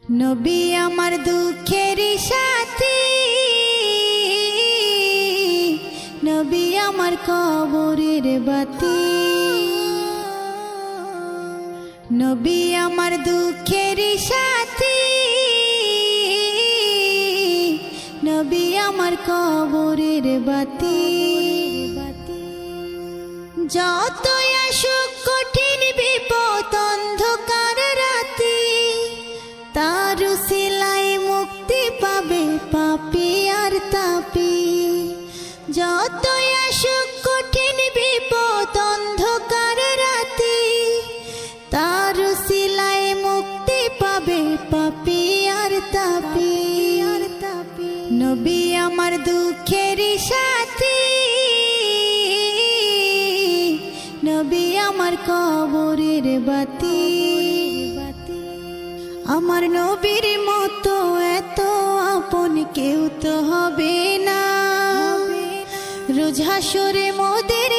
নবী আমার দুঃখের সাথী, নবী আমার কবরের বাতি। নবী আমার দুঃখের সাথী, নবী আমার কবরের বাতি। যতই আসুক কঠিন বিপদ অন্ধকার রাতি, তার উসিলায় মুক্তি পাবে পাপী আর তাপী। যতই আসুক কঠিন বিপদ অন্ধকার রাতি, তার উসিলায় মুক্তি পাবে পাপী আর তাপী। নবী আমার দুঃখের সাথী, নবী আমার কবরের বাতি। আমার নবীর মতো এত আপন কেউ তো হবে না, রোজ হাসরে মোদের